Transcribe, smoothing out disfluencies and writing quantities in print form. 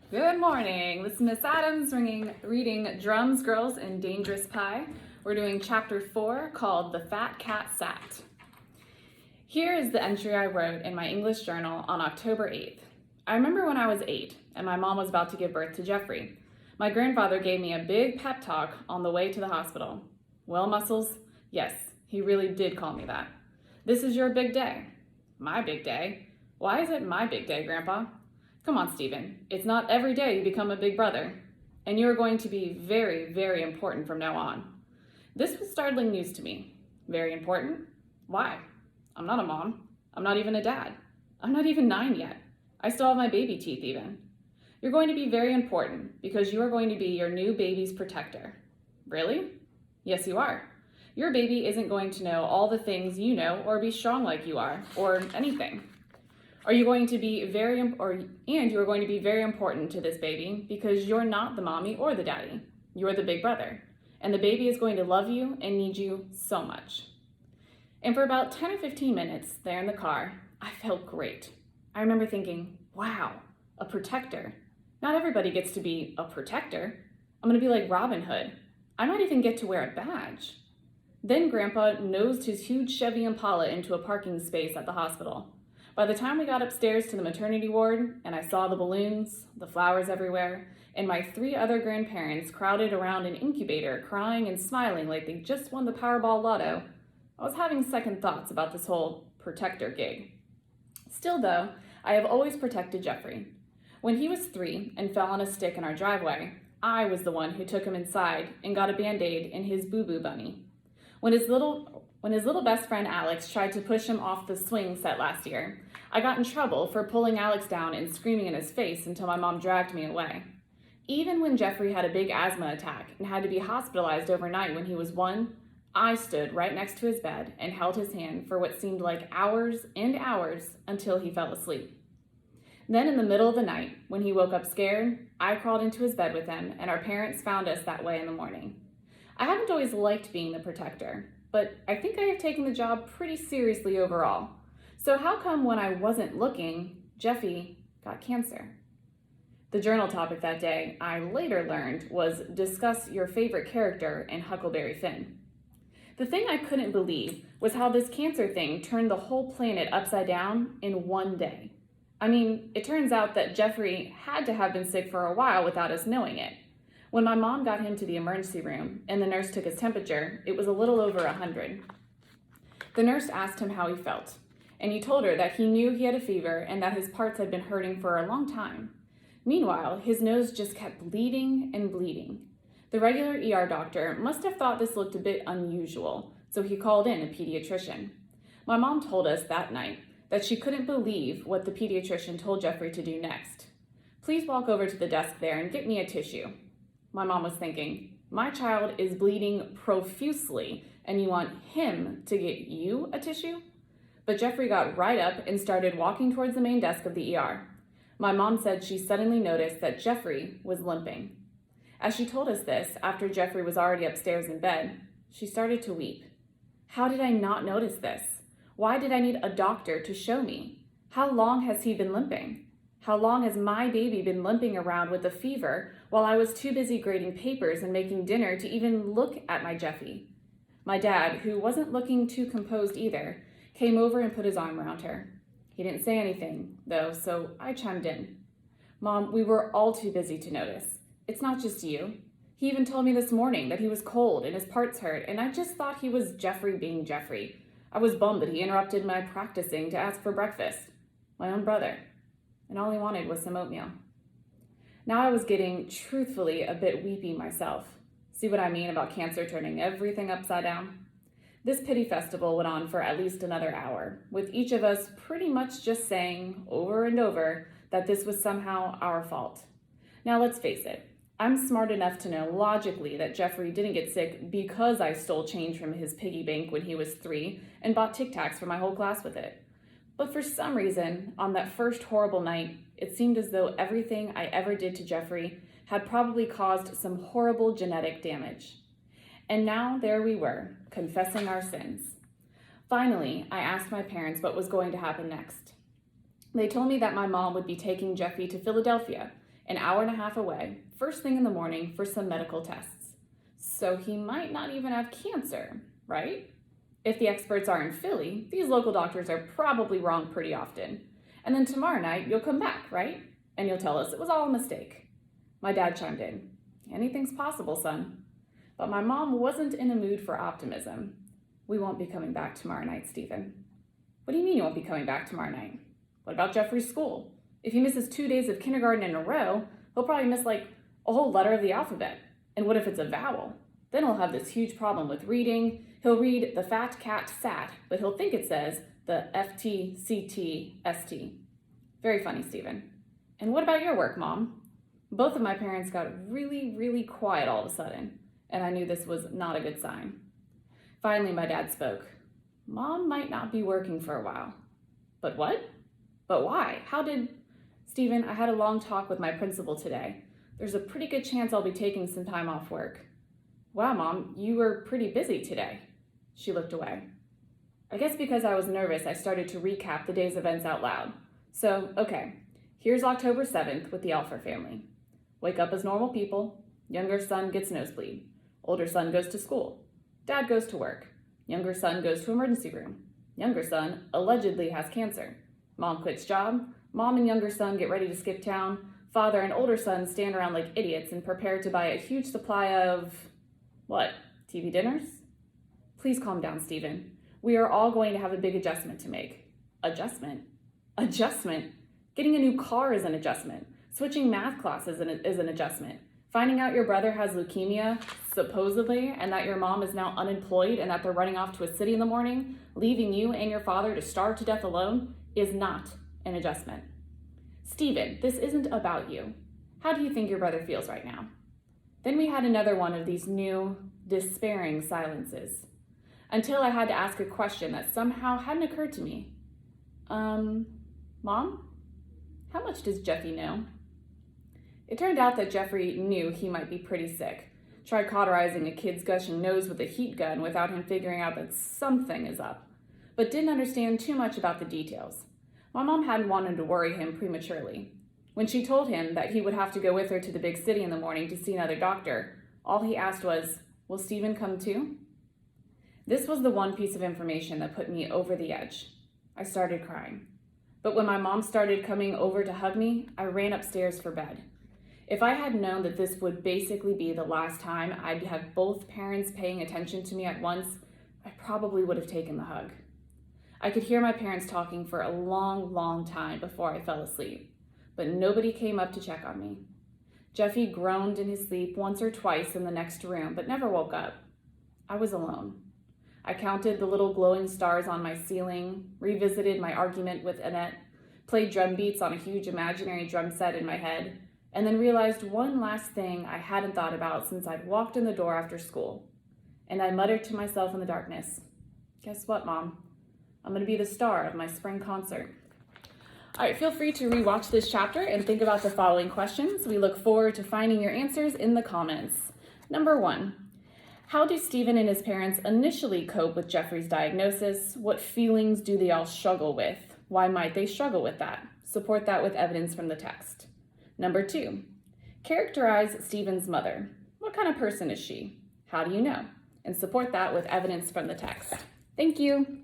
Good morning. This is Miss Adams reading Drums, Girls, and Dangerous Pie. We're doing chapter 4 called The Fat Cat Sat. Here is the entry I wrote in my English journal on October 8th. I remember when I was 8 and my mom was about to give birth to Jeffrey. My grandfather gave me a big pep talk on the way to the hospital. Well, Muscles, yes, he really did call me that. This is your big day. My big day? Why is it my big day, Grandpa? Come on, Stephen. It's not every day you become a big brother. And you're going to be very, very important from now on. This was startling news to me. Very important? Why? I'm not a mom. I'm not even a dad. I'm not even 9 yet. I still have my baby teeth even. You're going to be very important because you are going to be your new baby's protector. Really? Yes, you are. Your baby isn't going to know all the things you know or be strong like you are or anything. You are going to be very important to this baby because you're not the mommy or the daddy. You're the big brother. And the baby is going to love you and need you so much. And for about 10 or 15 minutes there in the car, I felt great. I remember thinking, wow, a protector. Not everybody gets to be a protector. I'm going to be like Robin Hood. I might even get to wear a badge. Then Grandpa nosed his huge Chevy Impala into a parking space at the hospital. By the time we got upstairs to the maternity ward and I saw the balloons, the flowers everywhere, and my 3 other grandparents crowded around an incubator crying and smiling like they just won the Powerball lotto, I was having second thoughts about this whole protector gig. Still though, I have always protected Jeffrey. When he was 3 and fell on a stick in our driveway, I was the one who took him inside and got a Band-Aid in his boo-boo bunny. When his little best friend Alex tried to push him off the swing set last year, I got in trouble for pulling Alex down and screaming in his face until my mom dragged me away. Even when Jeffrey had a big asthma attack and had to be hospitalized overnight when he was 1, I stood right next to his bed and held his hand for what seemed like hours and hours until he fell asleep. Then in the middle of the night, when he woke up scared, I crawled into his bed with him and our parents found us that way in the morning. I haven't always liked being the protector, but I think I have taken the job pretty seriously overall. So how come when I wasn't looking, Jeffy got cancer? The journal topic that day, I later learned, was discuss your favorite character in Huckleberry Finn. The thing I couldn't believe was how this cancer thing turned the whole planet upside down in one day. I mean, it turns out that Jeffrey had to have been sick for a while without us knowing it. When my mom got him to the emergency room and the nurse took his temperature, it was a little over 100. The nurse asked him how he felt, and he told her that he knew he had a fever and that his parts had been hurting for a long time. Meanwhile, his nose just kept bleeding and bleeding. The regular ER doctor must have thought this looked a bit unusual, so he called in a pediatrician. My mom told us that night that she couldn't believe what the pediatrician told Jeffrey to do next. Please walk over to the desk there and get me a tissue. My mom was thinking, my child is bleeding profusely and you want him to get you a tissue? But Jeffrey got right up and started walking towards the main desk of the ER. My mom said she suddenly noticed that Jeffrey was limping. As she told us this, after Jeffrey was already upstairs in bed, she started to weep. How did I not notice this? Why did I need a doctor to show me? How long has he been limping? How long has my baby been limping around with a fever while I was too busy grading papers and making dinner to even look at my Jeffy? My dad, who wasn't looking too composed either, came over and put his arm around her. He didn't say anything, though, so I chimed in. Mom, we were all too busy to notice. It's not just you. He even told me this morning that he was cold and his parts hurt, and I just thought he was Jeffrey being Jeffrey. I was bummed that he interrupted my practicing to ask for breakfast. My own brother. And all he wanted was some oatmeal. Now I was getting, truthfully, a bit weepy myself. See what I mean about cancer turning everything upside down? This pity festival went on for at least another hour, with each of us pretty much just saying, over and over, that this was somehow our fault. Now let's face it, I'm smart enough to know logically that Jeffrey didn't get sick because I stole change from his piggy bank when he was 3 and bought Tic Tacs for my whole class with it. But for some reason, on that first horrible night, it seemed as though everything I ever did to Jeffrey had probably caused some horrible genetic damage. And now there we were, confessing our sins. Finally, I asked my parents what was going to happen next. They told me that my mom would be taking Jeffy to Philadelphia an hour and a half away, first thing in the morning for some medical tests. So he might not even have cancer, right? If the experts are in Philly, these local doctors are probably wrong pretty often. And then tomorrow night, you'll come back, right? And you'll tell us it was all a mistake. My dad chimed in. Anything's possible, son. But my mom wasn't in a mood for optimism. We won't be coming back tomorrow night, Stephen. What do you mean you won't be coming back tomorrow night? What about Jeffrey's school? If he misses 2 days of kindergarten in a row, he'll probably miss like a whole letter of the alphabet. And what if it's a vowel? Then he'll have this huge problem with reading. He'll read the fat cat sat, but he'll think it says the FTCTST. Very funny, Stephen. And what about your work, Mom? Both of my parents got really, really quiet all of a sudden, and I knew this was not a good sign. Finally, my dad spoke. Mom might not be working for a while. But what? But why? How did... Stephen, I had a long talk with my principal today. There's a pretty good chance I'll be taking some time off work. Wow, Mom, you were pretty busy today. She looked away. I guess because I was nervous, I started to recap the day's events out loud. So, okay, here's October 7th with the Alpher family. Wake up as normal people. Younger son gets nosebleed. Older son goes to school. Dad goes to work. Younger son goes to emergency room. Younger son allegedly has cancer. Mom quits job. Mom and younger son get ready to skip town. Father and older son stand around like idiots and prepare to buy a huge supply of... what? TV dinners? Please calm down, Stephen. We are all going to have a big adjustment to make. Adjustment? Adjustment? Getting a new car is an adjustment. Switching math classes is an adjustment. Finding out your brother has leukemia, supposedly, and that your mom is now unemployed and that they're running off to a city in the morning, leaving you and your father to starve to death alone, is not an adjustment. Stephen, this isn't about you. How do you think your brother feels right now? Then we had another one of these new, despairing silences, until I had to ask a question that somehow hadn't occurred to me. Mom? How much does Jeffy know? It turned out that Jeffrey knew he might be pretty sick. Tried cauterizing a kid's gushing nose with a heat gun without him figuring out that something is up, but didn't understand too much about the details. My mom hadn't wanted to worry him prematurely. When she told him that he would have to go with her to the big city in the morning to see another doctor, all he asked was, "Will Stephen come too?" This was the one piece of information that put me over the edge. I started crying. But when my mom started coming over to hug me, I ran upstairs for bed. If I had known that this would basically be the last time I'd have both parents paying attention to me at once, I probably would have taken the hug. I could hear my parents talking for a long, long time before I fell asleep, but nobody came up to check on me. Jeffy groaned in his sleep once or twice in the next room, but never woke up. I was alone. I counted the little glowing stars on my ceiling, revisited my argument with Annette, played drum beats on a huge imaginary drum set in my head, and then realized one last thing I hadn't thought about since I'd walked in the door after school. And I muttered to myself in the darkness, "Guess what, Mom? I'm going to be the star of my spring concert." All right, feel free to rewatch this chapter and think about the following questions. We look forward to finding your answers in the comments. Number 1, how do Stephen and his parents initially cope with Jeffrey's diagnosis? What feelings do they all struggle with? Why might they struggle with that? Support that with evidence from the text. Number 2, characterize Stephen's mother. What kind of person is she? How do you know? And support that with evidence from the text. Thank you.